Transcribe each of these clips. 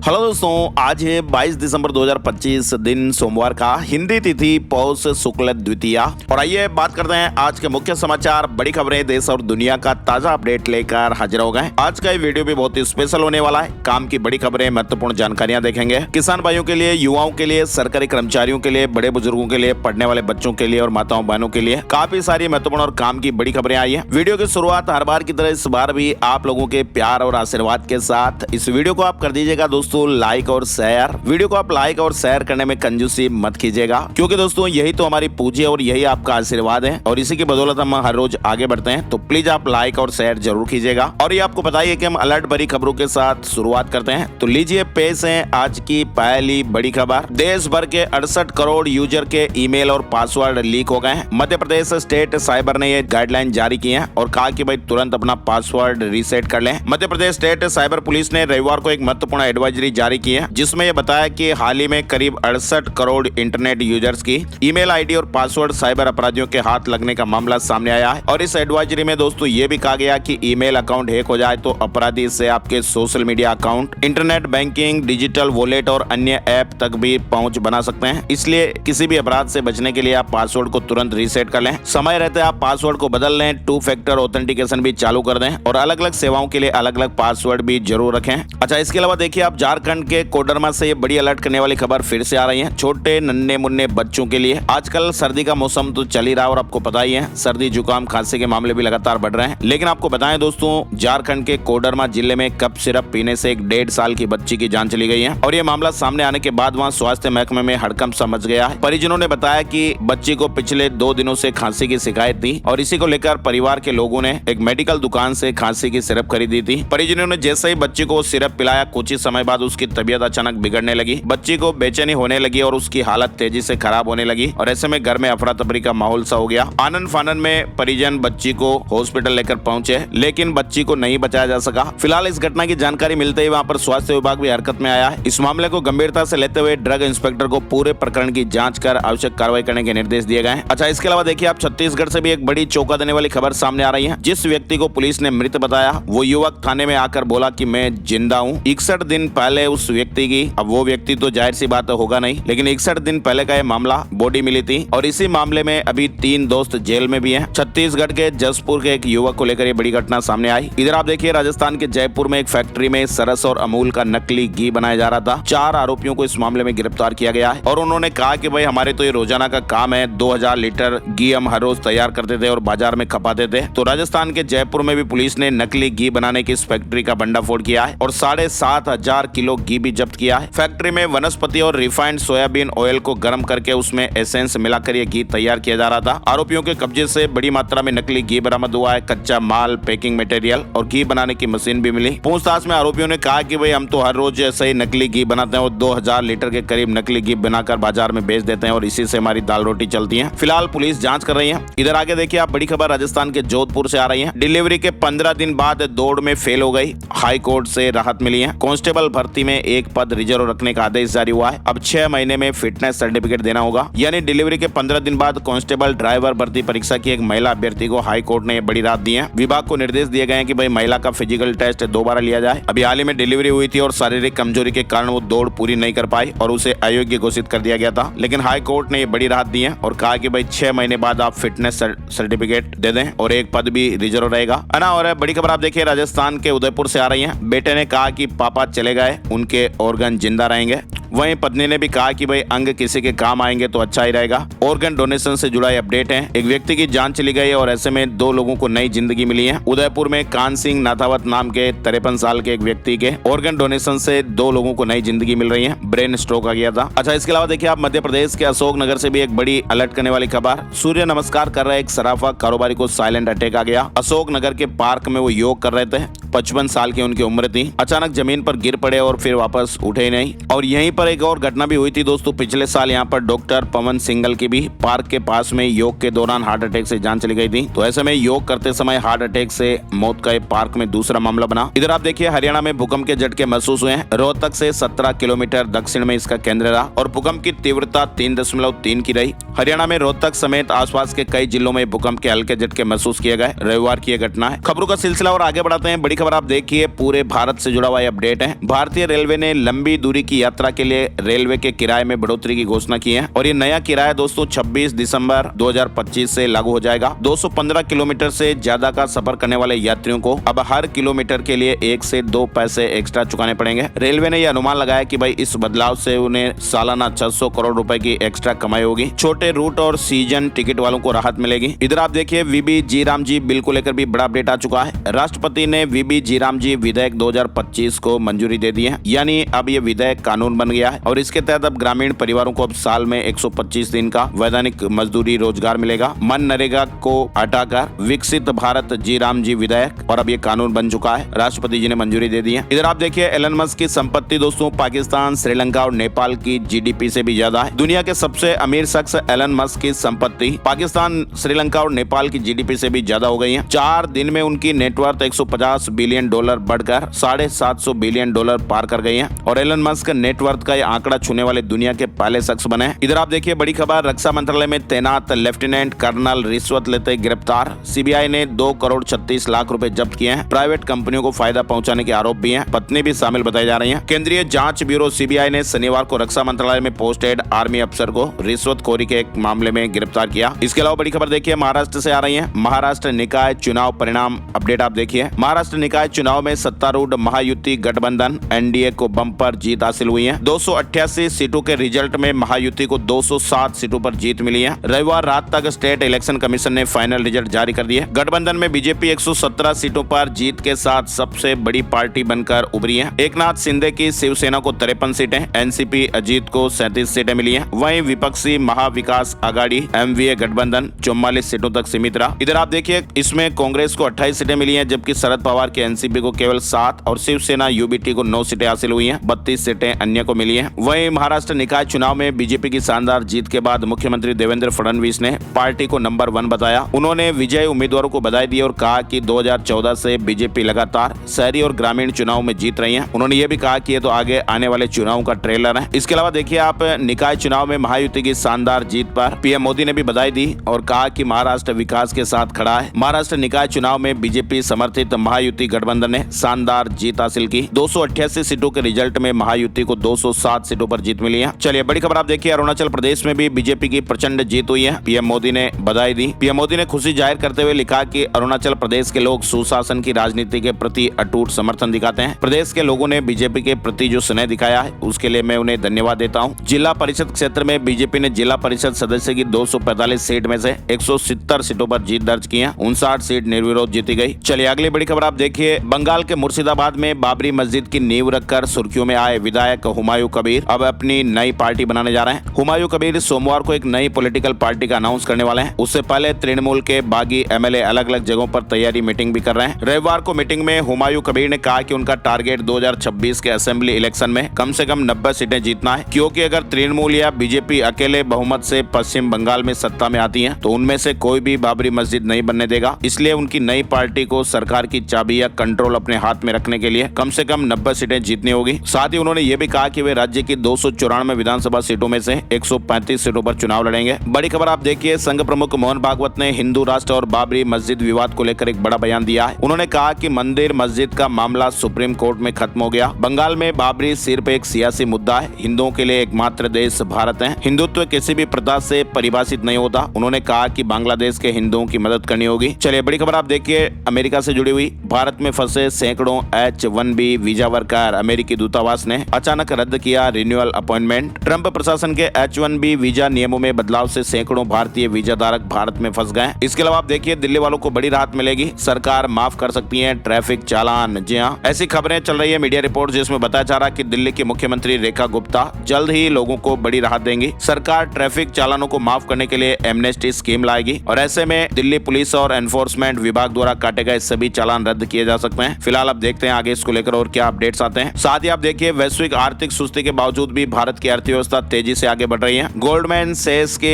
Hello दोस्तों, आज है 22 दिसंबर 2025 दिन सोमवार का, हिंदी तिथि पौष शुक्ल द्वितीया। और आइए बात करते हैं आज के मुख्य समाचार, बड़ी खबरें, देश और दुनिया का ताजा अपडेट लेकर हाजिर हो गए। आज का ये वीडियो भी बहुत ही स्पेशल होने वाला है। काम की बड़ी खबरें, महत्वपूर्ण जानकारियां देखेंगे। किसान भाइयों के लिए, युवाओं के लिए, सरकारी कर्मचारियों के लिए, बड़े बुजुर्गों के लिए, पढ़ने वाले बच्चों के लिए और माताओं बहनों के लिए काफी सारी महत्वपूर्ण और काम की बड़ी खबरें आई है। वीडियो की शुरुआत हर बार की तरह इस बार भी आप लोगों के प्यार और आशीर्वाद के साथ इस वीडियो को आप कर दीजिएगा दोस्तों लाइक और शेयर। वीडियो को आप लाइक और शेयर करने में कंजूसी मत कीजिएगा, क्योंकि दोस्तों यही तो हमारी पूंजी है और यही आपका आशीर्वाद है और इसी की बदौलत हम हर रोज आगे बढ़ते हैं। तो प्लीज आप लाइक और शेयर जरूर कीजिएगा। और ये आपको बताइए कि हम अलर्ट भरी खबरों के साथ शुरुआत करते हैं। तो लीजिए पेश है आज की पहली बड़ी खबर। देश भर के 68 करोड़ यूजर के ईमेल और पासवर्ड लीक हो गए हैं। मध्य प्रदेश स्टेट साइबर ने ये गाइडलाइन जारी की है और कहा कि भाई तुरंत अपना पासवर्ड रीसेट कर लें। Madhya Pradesh state cyber police ने रविवार को एक महत्वपूर्ण एडवाइजरी जारी की है, जिसमें यह बताया कि हाल ही में करीब 68 करोड़ इंटरनेट यूजर्स की ईमेल आईडी और पासवर्ड साइबर अपराधियों के हाथ लगने का मामला सामने आया है। और इस एडवाइजरी में दोस्तों ये भी कहा गया कि ईमेल अकाउंट हैक हो जाए तो अपराधी इससे आपके social media account, internet banking, digital wallet और अन्य ऐप तक भी पहुंच बना सकते हैं। इसलिए किसी भी अपराध से बचने के लिए आप पासवर्ड को तुरंत रीसेट कर लें। समय रहते आप पासवर्ड को बदल लें, 2 फैक्टर ऑथेंटिकेशन भी चालू कर दें और अलग अलग सेवाओं के लिए अलग अलग पासवर्ड भी जरूर रखें। अच्छा, इसके अलावा देखिए आप झारखंड के कोडरमा से ये बड़ी अलर्ट करने वाली खबर फिर से आ रही है। छोटे नन्हे मुन्ने बच्चों के लिए आजकल सर्दी का मौसम तो चल ही रहा है और आपको पता ही है सर्दी जुकाम खांसी के मामले भी लगातार बढ़ रहे हैं। लेकिन आपको बताएं दोस्तों, झारखंड के कोडरमा जिले में कप सिरप पीने से एक 1.5 साल की बच्ची की जान चली गई है और ये मामला सामने आने के बाद वहाँ स्वास्थ्य महकमे में हड़कंप सा मच गया है। परिजनों ने बताया कि बच्ची को पिछले 2 दिनों से खांसी की शिकायत थी और इसी को लेकर परिवार के लोगों ने एक मेडिकल दुकान से खांसी की सिरप खरीदी थी। परिजनों ने जैसे ही बच्ची को सिरप पिलाया, कुछ ही समय बाद उसकी तबीयत अचानक बिगड़ने लगी। बच्ची को बेचैनी होने लगी और उसकी हालत तेजी से खराब होने लगी और ऐसे में घर में अफरा तफरी का माहौल सा हो गया। आनन फानन में परिजन बच्ची को हॉस्पिटल लेकर पहुंचे, लेकिन बच्ची को नहीं बचाया जा सका। फिलहाल इस घटना की जानकारी मिलते ही वहां पर स्वास्थ्य विभाग भी हरकत में आया है। इस मामले को गंभीरता से लेते हुए ड्रग इंस्पेक्टर को पूरे प्रकरण की जांच कर आवश्यक कार्रवाई करने के निर्देश दिए गए। अच्छा, इसके अलावा देखिए आप छत्तीसगढ़ से भी एक बड़ी चौंका देने वाली खबर सामने आ रही है। जिस व्यक्ति को पुलिस ने मृत बताया, वो युवक थाने में आकर बोला कि मैं जिंदा हूँ। 61 दिन पहले उस व्यक्ति की, अब वो व्यक्ति तो जाहिर सी बात होगा नहीं, लेकिन 61 दिन पहले का ये मामला, बॉडी मिली थी और इसी मामले में अभी 3 दोस्त जेल में भी हैं। छत्तीसगढ़ के जसपुर के एक युवक को लेकर ये बड़ी घटना सामने आई। इधर आप देखिए राजस्थान के जयपुर में एक फैक्ट्री में सरस और अमूल का नकली घी बनाया जा रहा था। 4 आरोपियों को इस मामले में गिरफ्तार किया गया है और उन्होंने कहा कि भाई हमारे तो ये रोजाना का काम है, 2000 लीटर घी हम हर रोज तैयार करते थे और बाजार में खपाते थे। तो राजस्थान के जयपुर में भी पुलिस ने नकली घी बनाने की इस फैक्ट्री का भंडाफोड़ किया है और 7,500 किलो घी भी जब्त किया है। फैक्ट्री में वनस्पति और रिफाइंड सोयाबीन ऑयल को गर्म करके उसमें एसेंस मिलाकर ये घी तैयार किया जा रहा था। आरोपियों के कब्जे से बड़ी मात्रा में नकली घी बरामद हुआ है। कच्चा माल, पैकिंग मटेरियल और घी बनाने की मशीन भी मिली। पूछताछ में आरोपियों ने कहा कि भाई हम तो हर रोज ऐसे ही नकली घी बनाते हैं और 2000 लीटर के करीब नकली घी बनाकर बाजार में बेच देते हैं और इसी से हमारी दाल रोटी चलती है। फिलहाल पुलिस जांच कर रही है। इधर आगे देखिए आप बड़ी खबर राजस्थान के जोधपुर से आ रही है। डिलीवरी के 15 दिन बाद दौड़ में फेल हो गई, हाई कोर्ट से राहत मिली है। कांस्टेबल भर्ती में एक पद रिजर्व रखने का आदेश जारी हुआ है। अब 6 महीने में फिटनेस सर्टिफिकेट देना होगा। यानी डिलीवरी के 15 दिन बाद कांस्टेबल ड्राइवर भर्ती परीक्षा की एक महिला अभ्यर्थी को हाई कोर्ट ने बड़ी राहत दी है। विभाग को निर्देश दिए गए हैं कि भाई महिला का फिजिकल टेस्ट दोबारा लिया जाए। अभी हाल ही में डिलीवरी हुई थी और शारीरिक कमजोरी के कारण वो दौड़ पूरी नहीं कर पाई और उसे अयोग्य घोषित कर दिया गया था। लेकिन हाई कोर्ट ने ये बड़ी राहत दी है और कहा कि भाई 6 महीने बाद आप फिटनेस सर्टिफिकेट दे दें और एक पद भी रिजर्व रहेगा, है ना। और बड़ी खबर आप देखिए राजस्थान के उदयपुर से आ रही है। बेटे ने कहा कि पापा चले गए, उनके ऑर्गन जिंदा रहेंगे। वहीं पत्नी ने भी कहा कि भाई अंग किसी के काम आएंगे तो अच्छा ही रहेगा। ऑर्गन डोनेशन से जुड़ा अपडेट है। एक व्यक्ति की जान चली गई और ऐसे में 2 लोगों को नई जिंदगी मिली है। उदयपुर में कान सिंह नाथावत नाम के 53 साल के एक व्यक्ति के ऑर्गन डोनेशन से 2 लोगों को नई जिंदगी मिल रही है। ब्रेन स्ट्रोक आ गया था। अच्छा, इसके अलावा देखिए आप मध्य प्रदेश के अशोकनगर से भी एक बड़ी अलर्ट करने वाली खबर। सूर्य नमस्कार कर रहे एक सराफा कारोबारी को साइलेंट अटैक आ गया। अशोकनगर के पार्क में वो योग कर रहे थे। 55 साल की उनकी उम्र थी। अचानक जमीन पर गिर पड़े और फिर वापस उठे ही नहीं और यहीं पर पर एक और घटना भी हुई थी दोस्तों। पिछले साल यहाँ पर डॉक्टर पवन सिंघल की भी पार्क के पास में योग के दौरान हार्ट अटैक से जान चली गई थी। तो ऐसे में योग करते समय हार्ट अटैक से मौत का पार्क में दूसरा मामला बना। इधर आप देखिए हरियाणा में भूकंप के झटके महसूस हुए हैं। रोहतक से 17 किलोमीटर दक्षिण में इसका केंद्र रहा और भूकंप की तीव्रता 3.3 की रही। हरियाणा में रोहतक समेत आसपास के कई जिलों में भूकंप के हल्के झटके महसूस किए गए। रविवार की यह घटना है। खबरों का सिलसिला और आगे बढ़ाते हैं। बड़ी खबर आप देखिए, पूरे भारत से जुड़ा हुआ यह अपडेट है। भारतीय रेलवे ने लंबी दूरी की यात्रा के लिए रेलवे के किराए में बढ़ोतरी की घोषणा की है और ये नया किराया दोस्तों 26 दिसंबर 2025 से लागू हो जाएगा। 215 किलोमीटर से ज्यादा का सफर करने वाले यात्रियों को अब हर किलोमीटर के लिए 1 से 2 पैसे एक्स्ट्रा चुकाने पड़ेंगे। रेलवे ने यह अनुमान लगाया कि भाई इस बदलाव से उन्हें सालाना 600 करोड़ रुपए की एक्स्ट्रा कमाई होगी। छोटे रूट और सीजन टिकट वालों को राहत मिलेगी। इधर आप देखिए वीबी जी राम जी बिल को लेकर भी बड़ा अपडेट आ चुका है। राष्ट्रपति ने वीबी जी राम जी विधेयक 2025 को मंजूरी दे दी है, यानी अब ये विधेयक कानून बन गया है और इसके तहत अब ग्रामीण परिवारों को अब साल में 125 दिन का वैधानिक मजदूरी रोजगार मिलेगा। मनरेगा को हटाकर विकसित भारत जी राम जी विधेयक और अब ये कानून बन चुका है। राष्ट्रपति जी ने मंजूरी दे दी है। इधर आप देखिए एलन मस्क की संपत्ति दोस्तों पाकिस्तान, श्रीलंका और नेपाल की जीडीपी से भी ज्यादा है। दुनिया के सबसे अमीर शख्स एलन मस्क की संपत्ति पाकिस्तान, श्रीलंका और नेपाल की जीडीपी से भी ज्यादा हो गई है। 4 दिन में उनकी नेटवर्थ 150 बिलियन डॉलर बढ़कर 750 बिलियन डॉलर पार कर गई है और एलन मस्क नेटवर्थ का यह आंकड़ा छूने वाले दुनिया के पहले शख्स बने। इधर आप देखिए बड़ी खबर, रक्षा मंत्रालय में तैनात लेफ्टिनेंट कर्नल रिश्वत लेते गिरफ्तार। सीबीआई ने 2 करोड़ 36 लाख रुपए जब्त किए हैं। प्राइवेट कंपनियों को फायदा पहुंचाने के आरोप भी हैं। पत्नी भी शामिल बताई जा रही है। केंद्रीय जांच ब्यूरो सीबीआई ने शनिवार को रक्षा मंत्रालय में पोस्टेड आर्मी अफसर को रिश्वतखोरी के एक मामले में गिरफ्तार किया। इसके अलावा बड़ी खबर देखिए महाराष्ट्र से आ रही है। महाराष्ट्र निकाय चुनाव परिणाम अपडेट आप देखिए। महाराष्ट्र निकाय चुनाव में सत्तारूढ़ महायुति गठबंधन एनडीए को बम्पर जीत हासिल हुई है। 288 सीटों के रिजल्ट में महायुति को 207 सीटों पर जीत मिली है। रविवार रात तक स्टेट इलेक्शन कमीशन ने फाइनल रिजल्ट जारी कर दिए। गठबंधन में बीजेपी 117 सीटों पर जीत के साथ सबसे बड़ी पार्टी बनकर उभरी है। एकनाथ शिंदे की शिवसेना को 53 सीटें, एनसीपी अजीत को 37 सीटें मिली हैं। वहीं विपक्षी महाविकास आघाड़ी एमवीए गठबंधन 44 सीटों तक सीमित रहा। इधर आप देखिए इसमें कांग्रेस को 28 सीटें मिली हैं, जबकि शरद पवार के एनसीपी को केवल 7 और शिवसेना यूबीटी को 9 सीटें हासिल हुई हैं। 32 सीटें अन्य को मिली हैं। वहीं महाराष्ट्र निकाय चुनाव में बीजेपी की शानदार जीत के बाद मुख्यमंत्री देवेंद्र फडणवीस ने पार्टी को नंबर 1 बताया। उन्होंने विजयी उम्मीदवारों को बधाई दी और कहा कि 2014 से बीजेपी लगातार शहरी और ग्रामीण चुनाव में जीत रही है। उन्होंने ये भी कहा कि ये तो आगे आने वाले चुनाव का ट्रेलर है। इसके अलावा देखिए आप निकाय चुनाव में महायुति की शानदार जीत पर पीएम मोदी ने भी बधाई दी और कहा कि महाराष्ट्र विकास के साथ खड़ा है। महाराष्ट्र निकाय चुनाव में बीजेपी समर्थित महायुति गठबंधन ने शानदार जीत हासिल की। 288 सीटों के रिजल्ट में महायुति को 207 सीटों पर जीत मिली है। चलिए बड़ी खबर आप देखिए, अरुणाचल प्रदेश में भी बीजेपी की प्रचंड जीत हुई है। पीएम मोदी ने बधाई दी। पीएम मोदी ने खुशी जाहिर करते हुए लिखा कि अरुणाचल प्रदेश के लोग सुशासन की राजनीति के प्रति अटूट समर्थन दिखाते हैं। प्रदेश के लोगों ने बीजेपी के प्रति जो स्नेह दिखाया है उसके लिए मैं उन्हें धन्यवाद देता हूँ। जिला परिषद क्षेत्र में बीजेपी ने जिला परिषद सदस्य की 245 सीट में से 170 सीटों पर जीत दर्ज की है। 59 सीट निर्विरोध जीती गई। चलिए अगली बड़ी खबर आप देखिए, बंगाल के मुर्शिदाबाद में बाबरी मस्जिद की नींव रखकर सुर्खियों में आए विधायक हुमायूं कबीर अब अपनी नई पार्टी बनाने जा रहे हैं। हुमायूं कबीर सोमवार को एक नई पॉलिटिकल पार्टी का अनाउंस करने वाले हैं। उससे पहले तृणमूल के बागी एमएलए अलग अलग जगहों पर तैयारी मीटिंग भी कर रहे हैं। रविवार को मीटिंग में हुमायूं कबीर ने कहा कि उनका टारगेट 2026 के असेंबली इलेक्शन में कम से कम 90 सीटें जीतना है, क्योंकि अगर तृणमूल या बीजेपी अकेले बहुमत से पश्चिम बंगाल में सत्ता में आती है तो उनमें से कोई भी बाबरी मस्जिद नहीं बनने देगा। इसलिए उनकी नई पार्टी को सरकार की चाबी या कंट्रोल अपने हाथ में रखने के लिए कम से कम 90 सीटें जीतनी होगी। साथ ही उन्होंने ये भी कहा कि वे राज्य की 294 विधानसभा सीटों में से 135 सीटों पर चुनाव लड़ेंगे। बड़ी खबर आप देखिए, संघ प्रमुख मोहन भागवत ने हिंदू राष्ट्र और बाबरी मस्जिद विवाद को लेकर एक बड़ा बयान दिया है। उन्होंने कहा कि मंदिर मस्जिद का मामला सुप्रीम कोर्ट में खत्म हो गया। बंगाल में बाबरी सिर्फ एक सियासी मुद्दा है। हिंदुओं के लिए एकमात्र देश भारत है। हिंदुत्व किसी भी प्रथा से परिभाषित नहीं होता। उन्होंने कहा कि बांग्लादेश के हिंदुओं की मदद करनी होगी। चलिए बड़ी खबर आप देखिए, अमेरिका से जुड़ी हुई, भारत में फंसे सैकड़ों H-1B वीजा वर्कर अमेरिकी दूतावास ने अचानक रद्द किया रिन्यूअल अपॉइंटमेंट। ट्रंप प्रशासन के H-1B वीजा नियमों में बदलाव से सैकड़ों भारतीय वीजा धारक भारत में फंस गए। इसके अलावा आप देखिए दिल्ली वालों को बड़ी राहत मिलेगी। सरकार माफ कर सकती है ट्रैफिक चालान। जी हाँ, ऐसी खबरें चल रही है मीडिया रिपोर्ट जिसमें बताया जा रहा है कि दिल्ली की मुख्यमंत्री रेखा गुप्ता जल्द ही लोगों को बड़ी राहत देंगी। सरकार ट्रैफिक चालानों को माफ करने के लिए एमनेस्टी स्कीम लाएगी और ऐसे में दिल्ली पुलिस और एनफोर्समेंट विभाग द्वारा काटे गए सभी चालान रद्द किए जा सकते हैं। फिलहाल अब देखते हैं आगे इसको लेकर और क्या अपडेट्स आते हैं। साथ ही आप देखिए वैश्विक आर्थिक बढ़ोतरी के बावजूद भी भारत की अर्थव्यवस्था तेजी से आगे बढ़ रही है। गोल्डमैन सैक्स के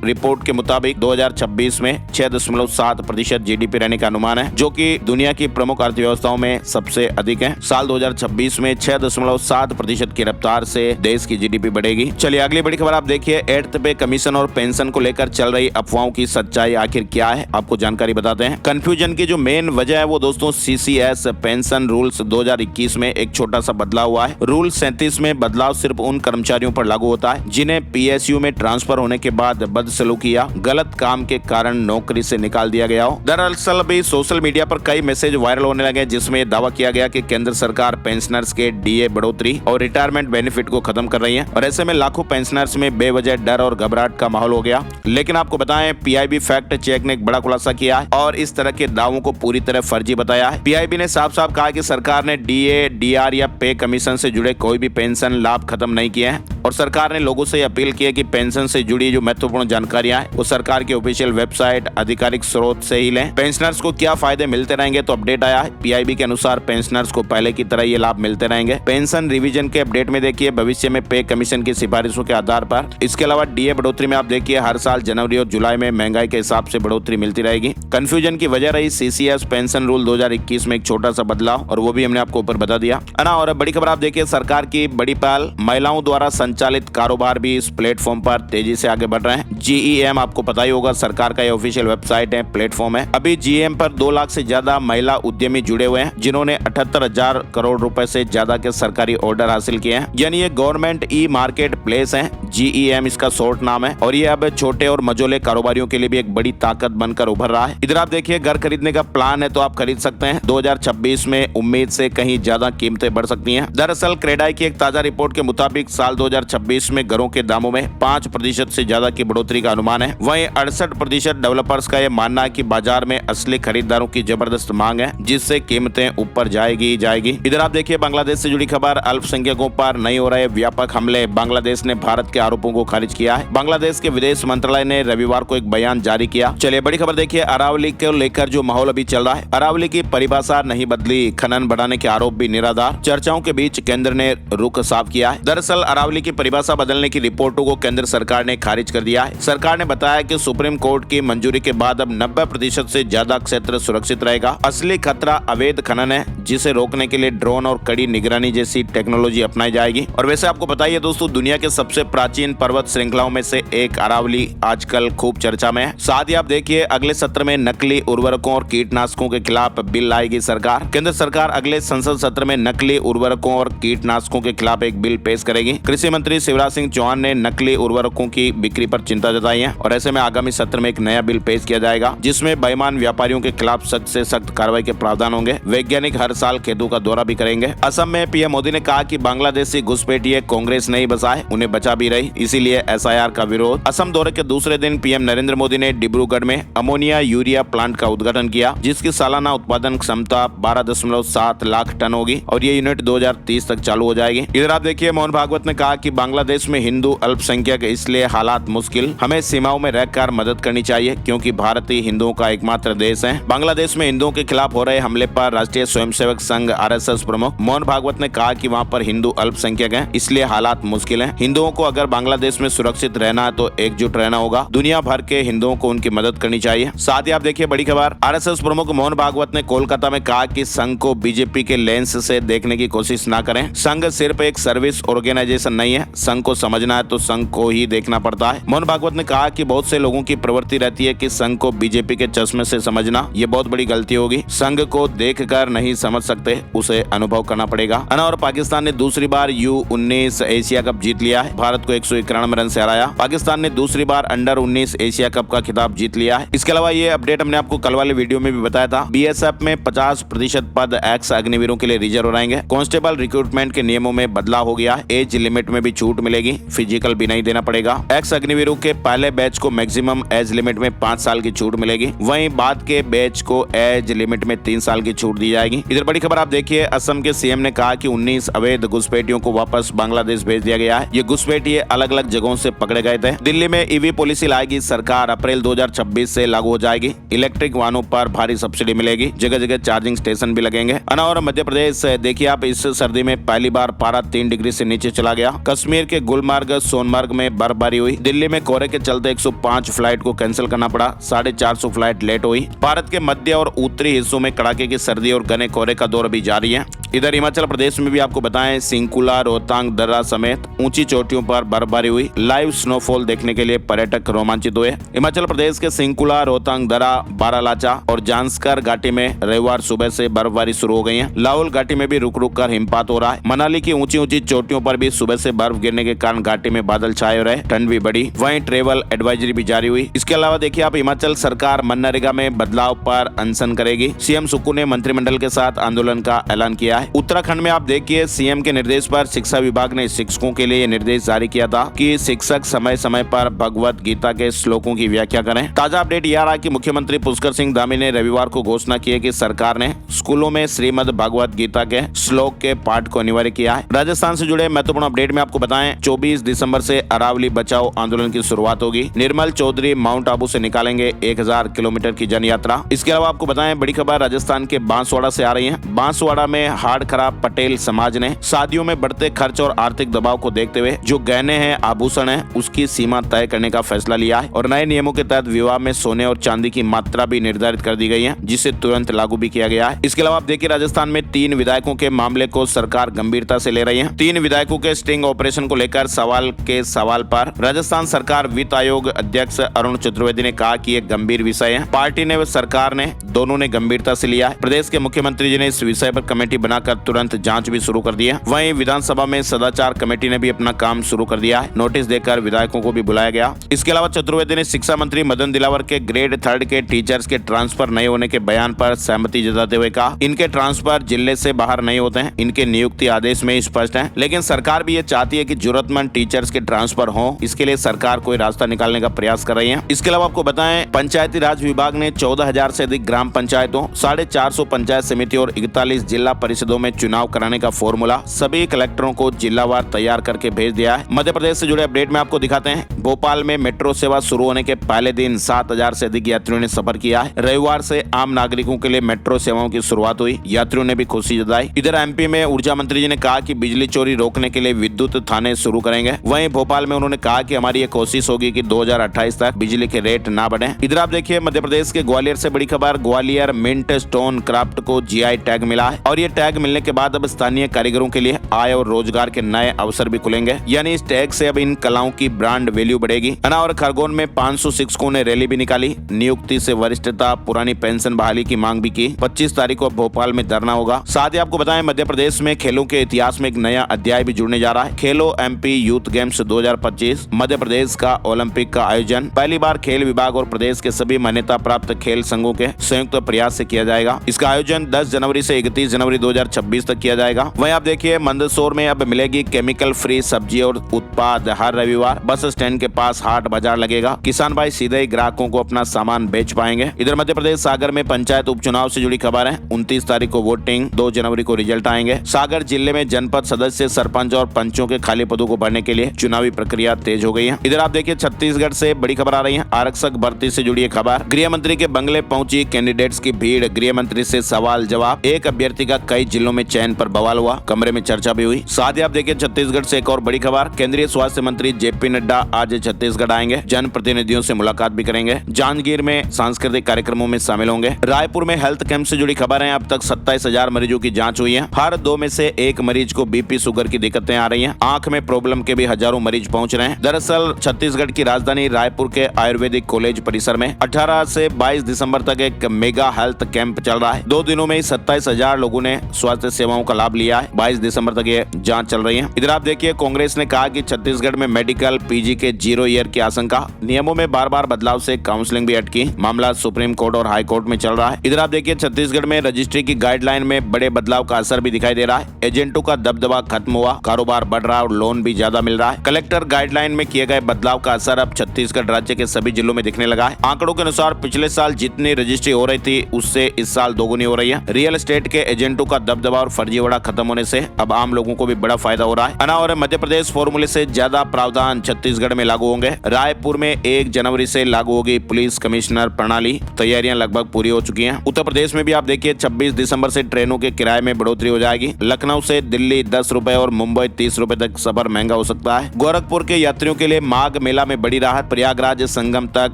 रिपोर्ट के मुताबिक 2026 में 6.7% जीडीपी रहने का अनुमान है, जो कि दुनिया की प्रमुख अर्थव्यवस्थाओं में सबसे अधिक है। साल 2026 में 6.7% की रफ्तार से देश की जीडीपी बढ़ेगी। चलिए अगली बड़ी खबर आप देखिए। 8th पे कमीशन और पेंशन को लेकर चल रही अफवाहों की सच्चाई आखिर क्या है, आपको जानकारी बताते हैं। कंफ्यूजन की जो मेन वजह है वो दोस्तों सीसीएस पेंशन रूल्स 2021 में एक छोटा सा बदलाव हुआ है। रूल 37 में बदलाव सिर्फ उन कर्मचारियों पर लागू होता है जिन्हें पीएसयू में ट्रांसफर होने के बाद बदसलूकी या गलत काम के कारण नौकरी से निकाल दिया गया हो। दरअसल अभी सोशल मीडिया पर कई मैसेज वायरल होने लगे जिसमें दावा किया गया कि केंद्र सरकार पेंशनर्स के डीए बढ़ोतरी और रिटायरमेंट बेनिफिट को खत्म कर रही है, और ऐसे में लाखों पेंशनर्स में बेवजह डर और घबराहट का माहौल हो गया। लेकिन आपको बताएं, पीआईबी फैक्ट चेक ने एक बड़ा खुलासा किया है और इस तरह के दावों को पूरी तरह फर्जी बताया है। पीआईबी ने साफ साफ कहा कि सरकार ने डीए, डीआर या पे कमीशन से जुड़े कोई भी पेंशन लाभ खत्म नहीं किए हैं, और सरकार ने लोगों से अपील की है कि पेंशन से जुड़ी जो महत्वपूर्ण जानकारियां हैं वो सरकार की ऑफिशियल वेबसाइट आधिकारिक स्रोत से ही लें। पेंशनर्स को क्या फायदे मिलते रहेंगे, तो अपडेट आया है। पीआईबी के अनुसार पेंशनर्स को पहले की तरह ये लाभ मिलते रहेंगे। पेंशन रिवीजन के अपडेट में देखिए भविष्य में पे कमीशन की सिफारिशों के आधार पर। इसके अलावा डीए बढ़ोतरी में आप देखिए हर साल जनवरी और जुलाई में महंगाई के हिसाब से बढ़ोतरी मिलती रहेगी। कंफ्यूजन की वजह रही सीसीएस पेंशन रूल 2021 में एक छोटा सा बदलाव, और वो भी हमने आपको ऊपर बता दिया है ना। और बड़ी खबर आप देखिए, सरकार की बड़ी पहल, महिलाओं द्वारा संचालित कारोबार भी इस प्लेटफॉर्म पर तेजी से आगे बढ़ रहे हैं। जीईएम आपको पता ही होगा, सरकार का ये ऑफिशियल वेबसाइट है, प्लेटफॉर्म है। अभी जीईएम पर 2 लाख से ज्यादा महिला उद्यमी जुड़े हुए हैं जिन्होंने 78,000 करोड़ रुपए से ज्यादा के सरकारी ऑर्डर हासिल किए हैं। यानी ये गवर्नमेंट ई मार्केट प्लेस है, जीईएम इसका शॉर्ट नाम है, और ये अब छोटे और मझोले कारोबारियों के लिए भी एक बड़ी ताकत बनकर उभर रहा है। इधर आप देखिए, घर खरीदने का प्लान है तो आप खरीद सकते हैं। 2026 में उम्मीद से कहीं ज्यादा कीमतें बढ़ सकती हैं। दरअसल क्रेडाई की एक ताजा रिपोर्ट के मुताबिक साल 2026 में घरों के दामों में 5% से ज्यादा की बढ़ोतरी का अनुमान है। वहीं 68% डेवलपर्स का यह मानना है कि बाजार में असली खरीदारों की जबरदस्त मांग है, जिससे कीमतें ऊपर जाएगी। इधर आप देखिए, बांग्लादेश से जुड़ी खबर, अल्पसंख्यकों पर नहीं हो रहे व्यापक हमले, बांग्लादेश ने भारत के आरोपों को खारिज किया है। बांग्लादेश के विदेश मंत्रालय ने रविवार को एक बयान जारी किया। चलिए बड़ी खबर देखिए, अरावली को लेकर जो माहौल अभी चल रहा है, अरावली की परिभाषा नहीं बदली, खनन बढ़ाने के आरोप भी निराधार, चर्चाओं के बीच केंद्र ने रुख साफ किया है। दरअसल अरावली की परिभाषा बदलने की रिपोर्टों को केंद्र सरकार ने खारिज कर दिया है। सरकार ने बताया कि सुप्रीम कोर्ट की मंजूरी के बाद अब 90% से ज्यादा क्षेत्र सुरक्षित रहेगा। असली खतरा अवैध खनन है, जिसे रोकने के लिए ड्रोन और कड़ी निगरानी जैसी टेक्नोलॉजी अपनाई जाएगी। और वैसे आपको बताइए दोस्तों, दुनिया के सबसे प्राचीन पर्वत श्रृंखलाओं में से एक अरावली आजकल खूब चर्चा में है। साथ ही आप देखिए, अगले सत्र में नकली उर्वरकों और कीटनाशकों के खिलाफ बिल लाएगी सरकार। केंद्र सरकार अगले संसद सत्र में नकली उर्वरकों और कीटनाशकों के खिलाफ एक बिल पेश करेगी। कृषि मंत्री शिवराज सिंह चौहान ने नकली उर्वरकों की बिक्री पर चिंता जताई है, और ऐसे में आगामी सत्र में एक नया बिल पेश किया जाएगा जिसमें बेईमान व्यापारियों के खिलाफ सख्त से सख्त कार्रवाई के प्रावधान होंगे। वैज्ञानिक हर साल खेतों का दौरा भी करेंगे। असम में पीएम मोदी ने कहा कि बांग्लादेशी घुसपैठिए कांग्रेस नहीं बचाए, उन्हें बचा भी रही, इसीलिए एसआईआर का विरोध। असम दौरे के दूसरे दिन पीएम नरेंद्र मोदी ने डिब्रूगढ़ में अमोनिया यूरिया प्लांट का उद्घाटन किया, जिसकी सालाना उत्पादन क्षमता 12.7 लाख टन होगी, और ये यूनिट 2030 तक चालू हो जाएगी। इधर आप देखिए, मोहन भागवत ने कहा कि बांग्लादेश में हिंदू अल्पसंख्यक, इसलिए हालात मुश्किल, हमें सीमाओं में रहकर मदद करनी चाहिए क्योंकि भारत ही हिंदुओं का एकमात्र देश है। बांग्लादेश में हिंदुओं के खिलाफ हो रहे हमले पर राष्ट्रीय स्वयंसेवक संघ आरएसएस प्रमुख मोहन भागवत ने कहा कि वहां पर हिंदू अल्पसंख्यक हैं, इसलिए हालात मुश्किल हैं। हिंदुओं को अगर बांग्लादेश में सुरक्षित रहना है तो एकजुट रहना होगा। दुनिया भर के हिंदुओं को उनकी मदद करनी चाहिए। साथ ही आप देखिए बड़ी खबर, आरएसएस प्रमुख मोहन भागवत ने कोलकाता में कहा कि संघ को बीजेपी के लेंस से देखने की कोशिश न करें। संघ सिर्फ एक सर्विस ऑर्गेनाइजेशन नहीं है, संघ को समझना है तो संघ को ही देखना पड़ता है। मोहन भागवत ने कहा कि बहुत से लोगों की प्रवृत्ति रहती है कि संघ को बीजेपी के चश्मे से समझना, ये बहुत बड़ी गलती होगी। संघ को देखकर नहीं समझ सकते, उसे अनुभव करना पड़ेगा। और पाकिस्तान ने दूसरी बार U19 एशिया कप जीत लिया है। भारत को 191 रन से हराया। पाकिस्तान ने दूसरी बार अंडर 19 एशिया कप का खिताब जीत लिया है। इसके अलावा ये अपडेट हमने आपको कल वाले वीडियो में भी बताया था। बीएसएफ में 50% पद एक्स अग्निवीरों के लिए रिजर्व रहेंगे। कांस्टेबल रिक्रूटमेंट के नियमों में बदलाव हो गया है। एज लिमिट में भी छूट मिलेगी, फिजिकल भी नहीं देना पड़ेगा। एक्स अग्निवीरों के पहले बैच को मैक्सिमम एज लिमिट में 5 साल की छूट मिलेगी, वहीं बाद के बैच को एज लिमिट में 3 साल की छूट दी जाएगी। इधर बड़ी खबर आप देखिए, असम के सीएम ने कहा कि 19 अवैध घुसपैठियों को वापस बांग्लादेश भेज दिया गया है। ये घुसपैठिए अलग अलग जगहों से पकड़े गए थे। दिल्ली में ईवी पॉलिसी लाएगी सरकार, अप्रैल 2026 से लागू हो जाएगी। इलेक्ट्रिक वाहनों पर भारी सब्सिडी मिलेगी, जगह जगह चार्जिंग स्टेशन भी लगेंगे। और मध्य प्रदेश देखिए आप, इस सर्दी में पहली बार पारा 3 डिग्री से नीचे चला गया। कश्मीर के गुलमर्ग सोनमर्ग में बर्फबारी हुई। दिल्ली में कोहरे के चलते 105 फ्लाइट को कैंसिल करना पड़ा। 450 फ्लाइट लेट हुई। भारत के मध्य और उत्तरी हिस्सों में कड़ाके की सर्दी और घने कोहरे का दौर अभी जारी है। इधर हिमाचल प्रदेश में भी आपको बताएं, सिंकुला, रोहतांग दर्रा समेत ऊंची चोटियों पर बर्फबारी हुई। लाइव स्नोफॉल देखने के लिए पर्यटक रोमांचित हुए। हिमाचल प्रदेश के सिंकुला, रोहतांग दर्रा, बारालाचा और जांस्कर घाटी में रविवार सुबह से बर्फबारी शुरू हो गई है। लाहौल घाटी में भी रुक रुक कर हिमपात हो रहा है। मनाली की ऊंची ऊंची चोटियों पर भी सुबह से बर्फ गिरने के कारण घाटी में बादल छाए रहे, ठंड भी बढ़ी। वहीं ट्रेवल एडवाइजरी भी जारी हुई। इसके अलावा देखिए आप, हिमाचल सरकार मनरेगा में बदलाव पर अनशन करेगी। सीएम सुक्खू ने मंत्रिमंडल के साथ आंदोलन का ऐलान किया है। उत्तराखंड में आप देखिए, सीएम के निर्देश पर शिक्षा विभाग ने शिक्षकों के लिए ये निर्देश जारी किया था कि शिक्षक समय समय पर भगवत गीता के श्लोकों की व्याख्या करें। ताजा अपडेट यह रहा कि मुख्यमंत्री पुष्कर सिंह धामी ने रविवार को घोषणा की है कि सरकार ने स्कूलों में श्रीमद भगवत गीता के श्लोक के पाठ को अनिवार्य किया है। राजस्थान से जुड़े महत्वपूर्ण अपडेट में आपको बताएं, 24 दिसंबर से अरावली बचाओ आंदोलन की शुरुआत होगी। निर्मल चौधरी माउंट आबू से निकालेंगे 1000 किलोमीटर की जन यात्रा। इसके अलावा आपको बताएं, बड़ी खबर राजस्थान के बांसवाड़ा से आ रही है। बांसवाड़ा में हाड़ खराब पटेल समाज ने शादियों में बढ़ते खर्च और आर्थिक दबाव को देखते हुए जो गहने हैं, आभूषण है, उसकी सीमा तय करने का फैसला लिया है और नए नियमों के तहत विवाह में सोने और चांदी की मात्रा भी निर्धारित कर दी गई है, जिसे तुरंत लागू भी किया गया है। इसके अलावा आप देखिए, राजस्थान में 3 विधायकों के मामले को सरकार गंभीरता से ले रही है। 3 विधायकों के स्टिंग ऑपरेशन को लेकर सवाल के सवाल पर राजस्थान सरकार वित्त आयोग अध्यक्ष अरुण चतुर्वेदी ने कहा कि यह गंभीर विषय है। पार्टी ने व सरकार ने दोनों ने गंभीरता से लिया है। प्रदेश के मुख्यमंत्री जी ने इस विषय पर कमेटी बनाकर तुरंत जांच भी शुरू कर दी है। वहीं विधानसभा में सदाचार कमेटी ने भी अपना काम शुरू कर दिया है। नोटिस देकर विधायकों को भी बुलाया गया। इसके अलावा चतुर्वेदी ने शिक्षा मंत्री मदन दिलावर के ग्रेड 3 के टीचर्स के ट्रांसफर नहीं होने के बयान पर सहमति जताते हुए कहा, इनके ट्रांसफर जिले से बाहर नहीं होते हैं, इनके नियुक्ति आदेश में स्पष्ट है। लेकिन सरकार भी ये चाहती है कि जरूरतमंद टीचर्स के ट्रांसफर हो, इसके लिए सरकार कोई रास्ता निकालने का प्रयास कर रही है। इसके अलावा आपको बताएं, पंचायती राज विभाग ने 14,000 से अधिक ग्राम पंचायतों, 450 पंचायत समिति और 41 जिला परिषदों में चुनाव कराने का फॉर्मूला सभी कलेक्टरों को जिलावार तैयार करके भेज दिया है। मध्य प्रदेश से जुड़े अपडेट में आपको दिखाते हैं, भोपाल में मेट्रो सेवा शुरू होने के पहले दिन 7,000 से अधिक यात्रियों ने सफर किया है। रविवार से आम नागरिकों के लिए मेट्रो सेवाओं की शुरुआत हुई। यात्रियों ने भी खुशी जताई। इधर एमपी में ऊर्जा मंत्री जी ने कहा कि बिजली चोरी रोकने के लिए विद्युत थाने शुरू करेंगे। वहीं भोपाल में उन्होंने कहा कि हमारी ये कोशिश होगी कि 2028 तक बिजली के रेट ना बढ़े। इधर आप देखिए, मध्य प्रदेश के ग्वालियर से बड़ी खबर, ग्वालियर मिंट स्टोन क्राफ्ट को जीआई टैग मिला है और ये टैग मिलने के बाद अब स्थानीय कारीगरों के लिए आय और रोजगार के नए अवसर भी खुलेंगे। यानी इस टैग से अब इन कलाओं की ब्रांड वैल्यू बढ़ेगी। और खरगोन में 500 शिक्षकों ने रैली भी निकाली। नियुक्ति से वरिष्ठता, पुरानी पेंशन बहाली की मांग भी की। 25 तारीख को भोपाल में धरना होगा। साथ ही आपको बताएं, मध्य प्रदेश में खेलों के इतिहास में एक नया अध्याय भी जुड़ने जा रहा है। खेलो MP youth games 2025 Madhya Pradesh का ओलंपिक का आयोजन पहली बार खेल विभाग और प्रदेश के सभी मान्यता प्राप्त खेल संघों के संयुक्त प्रयास से किया जाएगा। इसका आयोजन 10 जनवरी से 31 जनवरी 2026 तक किया जाएगा। वहीं आप देखिए, मंदसौर में अब मिलेगी केमिकल फ्री सब्जी और उत्पाद। हर रविवार बस स्टैंड के पास हाट बाजार लगेगा। किसान भाई सीधे ही ग्राहकों को अपना सामान बेच पाएंगे। इधर मध्य प्रदेश सागर में पंचायत उपचुनाव से जुड़ी खबर है। 29 तारीख को वोटिंग, 2 जनवरी को रिजल्ट आएंगे। सागर जिले में जनपद सदस्य, सरपंच और पंचों के खाली पदों को भरने के लिए चुनावी प्रक्रिया तेज हो गई है। इधर आप देखिए, छत्तीसगढ़ से बड़ी खबर आ रही है। आरक्षक भर्ती से जुड़ी खबर, गृह मंत्री के बंगले पहुंची कैंडिडेट्स की भीड़। गृह मंत्री से सवाल जवाब। एक अभ्यर्थी का कई जिलों में चयन पर बवाल हुआ। कमरे में चर्चा भी हुई। साथ ही आप देखिए, छत्तीसगढ़ से एक और बड़ी खबर, केंद्रीय स्वास्थ्य मंत्री जेपी नड्डा आज छत्तीसगढ़ आएंगे। जन प्रतिनिधियों से मुलाकात भी करेंगे। जांजगीर में सांस्कृतिक कार्यक्रमों में शामिल होंगे। रायपुर में हेल्थ कैंप से जुड़ी खबर है। अब तक 27,000 मरीजों की जांच हुई है। हर 2 में से 1 मरीज को बीपी शुगर की दिक्कतें आ रही हैं। आंख में प्रॉब्लम के भी हजारों मरीज पहुंच रहे हैं। दरअसल छत्तीसगढ़ की राजधानी रायपुर के आयुर्वेदिक कॉलेज परिसर में 18 से 22 दिसंबर तक एक मेगा हेल्थ कैंप चल रहा है। 2 दिनों में ही 27,000 लोगों ने स्वास्थ्य सेवाओं का लाभ लिया है। 22 दिसंबर तक ये जांच चल रही है। इधर आप देखिए, कांग्रेस ने कहा कि छत्तीसगढ़ में मेडिकल पीजी के 0 ईयर की आशंका। नियमों में बार-बार बदलाव से काउंसलिंग भी अटकी। मामला सुप्रीम कोर्ट और हाई कोर्ट में चल रहा है। इधर आप देखिए, छत्तीसगढ़ में रजिस्ट्री की गाइडलाइन में बड़े बदलाव का असर भी दिखाई दे रहा है। एजेंटों का दबदबा खत्म हुआ, कारोबार बढ़ रहा है और लोन भी ज्यादा मिल रहा है। कलेक्टर गाइडलाइन में किए गए बदलाव का असर अब छत्तीसगढ़ राज्य के सभी जिलों में दिखने लगा है। आंकड़ों के अनुसार पिछले साल जितनी रजिस्ट्री हो रही थी, उससे इस साल दोगुनी हो रही है। रियल एस्टेट के एजेंटों का दबदबा और फर्जीवाड़ा खत्म होने से अब आम लोगों को भी बड़ा फायदा हो रहा है ना। और मध्य प्रदेश फॉर्मूले से ज्यादा प्रावधान छत्तीसगढ़ में लागू होंगे। रायपुर में 1 जनवरी से लागू होगी पुलिस कमिश्नर प्रणाली। तैयारियां लगभग पूरी हो चुकी हैं। उत्तर प्रदेश में भी आप देखिए 26 दिसंबर से ट्रेनों के किराए में बढ़ोतरी हो जाएगी। लखनऊ से दिल्ली 10 रुपए और मुंबई 30 रुपए तक सफर महंगा हो सकता है। गोरखपुर के यात्रियों के लिए माघ मेला में बड़ी राहत। प्रयागराज संगम तक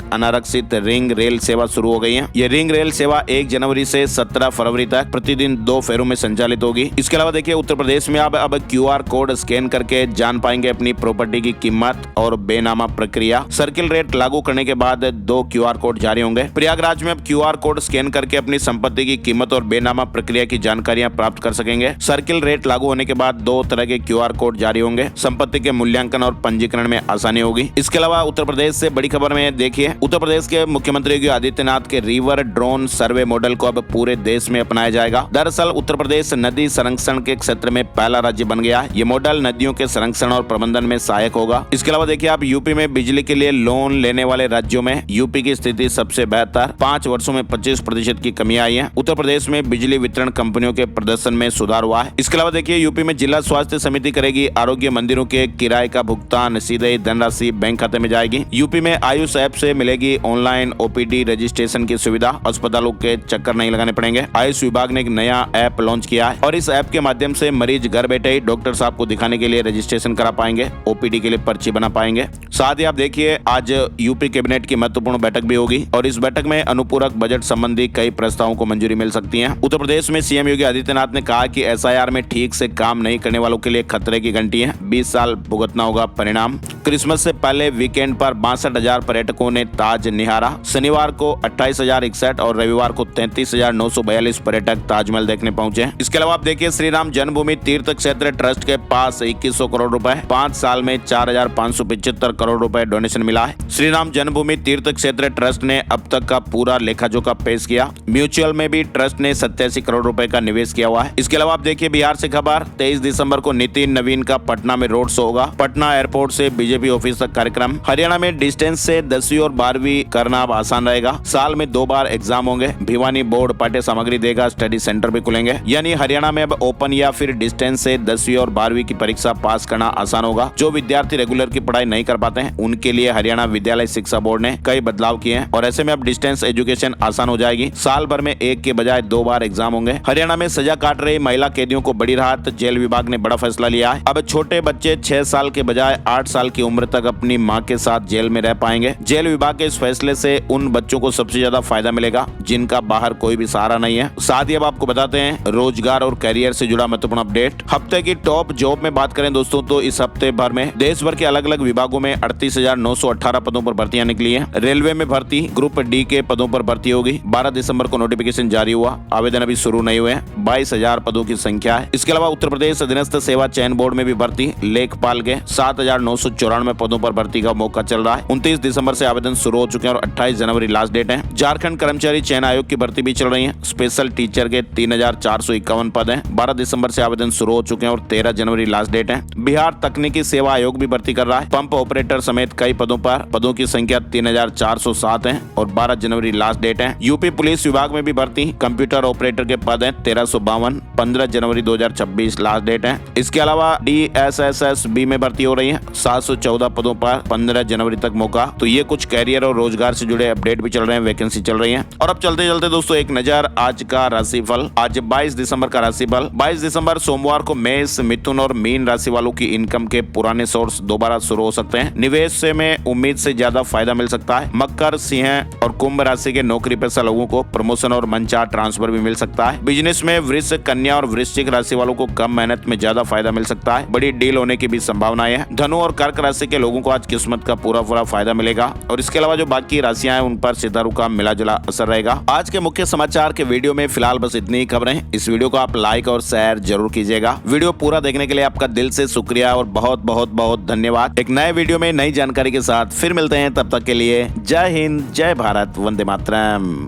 अनारक्षित रिंग रेल सेवा शुरू हो गई है। ये रिंग रेल सेवा 1 जनवरी से 17 फरवरी तक प्रतिदिन 2 फेरों में संचालित होगी। इसके अलावा देखिए उत्तर प्रदेश में अब QR कोड स्कैन करके जान पाएंगे अपनी प्रॉपर्टी की कीमत और बेनामा प्रक्रिया। सर्किल रेट लागू करने के बाद 2 QR कोड जारी होंगे। प्रयागराज में अब QR कोड स्कैन करके अपनी संपत्ति की कीमत और बेनामा प्रक्रिया की जानकारियां प्राप्त कर सकेंगे। सर्किल रेट लागू होने के बाद 2 तरह के QR कोड जारी होंगे। संपत्ति के मूल्यांकन और पंजीकरण में आसानी होगी। इसके अलावा उत्तर प्रदेश से बड़ी खबर में देखिए, उत्तर प्रदेश के मुख्यमंत्री योगी आदित्यनाथ के रिवर ड्रोन सर्वे मॉडल को अब पूरे देश में अपनाया जाएगा। दरअसल उत्तर प्रदेश नदी संरक्षण के क्षेत्र में पहला राज्य बन गया है। ये मॉडल नदियों के संरक्षण और प्रबंधन में सहायक होगा। इसके अलावा देखिए आप यूपी में बिजली के लिए लोन लेने वाले राज्यों में यूपी की स्थिति सबसे बेहतर। 5 वर्षों में 25% की कमी आई है। उत्तर प्रदेश में बिजली वितरण कंपनियों के प्रदर्शन में सुधार हुआ है। इसके अलावा देखिए यूपी में जिला स्वास्थ्य समिति करेगी आरोग्य मंदिरों के किराए का भुगतान। सीधे धनराशि बैंक खाते में जाएगी। यूपी में आयुष ऐप से मिलेगी ऑनलाइन OPD रजिस्ट्रेशन की सुविधा। अस्पतालों के चक्कर नहीं लगाने पड़ेंगे। आयुष विभाग ने एक नया ऐप लॉन्च किया है और इस ऐप के माध्यम से मरीज घर बैठे ही डॉक्टर साहब को दिखाने के लिए रजिस्ट्रेशन करा पाएंगे, OPD के लिए पर्ची बना पाएंगे। साथ ही आप देखिए आज यूपी कैबिनेट की महत्वपूर्ण बैठक भी होगी और इस बैठक में अनुपूरक बजट संबंधी कई प्रस्तावों को मंजूरी मिल सकती है। उत्तर प्रदेश में सीएम योगी आदित्यनाथ ने कहा कि SIR में ठीक से काम नहीं करने वालों के लिए खतरे की घंटी है। 20 साल भुगतना होगा परिणाम। क्रिसमस से पहले वीकेंड पर 62,000 पर्यटकों ने ताज निहारा। शनिवार को 28,061 और रविवार को 33,942 पर्यटक ताजमहल देखने पहुंचे। इसके अलावा आप देखिए श्री राम जन्मभूमि तीर्थ क्षेत्र ट्रस्ट के पास 2100 करोड़ रुपए, 5 साल में 4,575 करोड़ रुपए डोनेशन मिला है। श्री राम जन्मभूमि तीर्थ क्षेत्र ट्रस्ट ने अब तक का पूरा लेखा जोखा पेश किया। म्यूचुअल में भी ट्रस्ट ने 87 करोड़ रुपए का निवेश किया हुआ है। इसके अलावा आप देखिए बिहार से खबर, 23 दिसंबर को नितिन नवीन का पटना में रोड शो होगा। पटना एयरपोर्ट से बीजेपी ऑफिस तक कार्यक्रम। हरियाणा में डिस्टेंस से 10वीं और 12वीं करना अब आसान रहेगा। साल में 2 बार एग्जाम होंगे। भिवानी बोर्ड पाठ्य सामग्री देगा। स्टडी सेंटर भी खुलेंगे। यानी हरियाणा में अब ओपन या फिर डिस्टेंस से 10वीं और 12वीं की परीक्षा पास करना आसान होगा। जो विद्यार्थी रेगुलर की पढ़ाई नहीं कर पाते हैं उनके लिए हरियाणा विद्यालय शिक्षा बोर्ड ने कई बदलाव किए हैं और ऐसे में अब डिस्टेंस एजुकेशन आसान हो जाएगी। साल भर में 1 के बजाय 2 बार एग्जाम होंगे। हरियाणा में सजा काट रही महिला कैदियों को बड़ी राहत। जेल विभाग ने बड़ा फैसला लिया है। अब छोटे बच्चे 6 साल के बजाय 8 साल की उम्र तक अपनी मां के साथ जेल में रह पाएंगे। जेल विभाग के इस फैसले से उन बच्चों को सबसे ज्यादा फायदा मिलेगा जिनका बाहर कोई भी सहारा नहीं है। साथ ही अब आपको बताते हैं रोजगार और करियर से जुड़ा महत्वपूर्ण अपडेट। हफ्ते की टॉप जॉब में बात करें दोस्तों तो इस हफ्ते भर में देश भर के अलग अलग विभागों में 38,918 पदों पर भर्तियां निकली हैं। रेलवे में भर्ती ग्रुप D के पदों पर भर्ती होगी। 12 दिसंबर को नोटिफिकेशन जारी हुआ। आवेदन अभी शुरू नहीं हुए हैं। 22,000 पदों की संख्या है। इसके अलावा उत्तर प्रदेश अधीनस्थ सेवा चयन बोर्ड में भी भर्ती। लेखपाल के 7,994 पदों पर भर्ती का मौका चल रहा है। 29 दिसंबर से आवेदन शुरू हो चुके हैं और 28 जनवरी लास्ट डेट है। झारखंड कर्मचारी चयन आयोग की भर्ती भी चल रही है। स्पेशल टीचर के 3,451 पद हैं। 12 दिसंबर से आवेदन शुरू हो चुके हैं और 13 जनवरी लास्ट डेट है। बिहार तकनीकी सेवा आयोग भी भर्ती कर रहा है। पंप ऑपरेटर समेत कई पदों पर। पदों की संख्या 3,407 है और 12 जनवरी लास्ट डेट है। यूपी पुलिस विभाग में भी भर्ती। कंप्यूटर ऑपरेटर के पद हैं 1352। 15 जनवरी 2026 लास्ट डेट है। इसके अलावा DSSSB में भर्ती हो रही है। 714 पदों पर 15 जनवरी तक मौका। तो ये कुछ कैरियर और रोजगार से जुड़े अपडेट भी चल रहे हैं, वैकेंसी चल रही है। और अब चलते चलते दोस्तों एक नजर आज का राशिफल। आज 22 दिसंबर का राशिफल। 22 दिसंबर सोमवार को मेष, मिथुन और मीन राशि वालों की इनकम के पुराने सोर्स दोबारा शुरू हो सकते हैं। निवेश से में उम्मीद से ज्यादा फायदा मिल सकता है। मकर, सिंह और कुंभ राशि के नौकरी पेशा लोगों को प्रमोशन और मनचाहा ट्रांसफर भी मिल सकता है। बिजनेस में वृष, कन्या और वृश्चिक राशि वालों को कम मेहनत में ज्यादा फायदा मिल सकता है। बड़ी डील होने की भी संभावनाएं है। धनु और कर्क राशि के लोगों को आज किस्मत का पूरा फायदा मिलेगा और इसके अलावा जो बाकी राशियां हैं उन पर सितारों का मिला जुला असर रहेगा। आज के मुख्य समाचार के वीडियो में फिलहाल बस इतनी ही खबरें। इस वीडियो को आप लाइक और शेयर जरूर कीजिएगा। वीडियो पूरा देखने के लिए आपका दिल से शुक्रिया और बहुत बहुत बहुत धन्यवाद। एक नए वीडियो में नई जानकारी के साथ फिर मिलते हैं। तब तक के लिए जय हिंद, जय भारत, वंदे मातरम।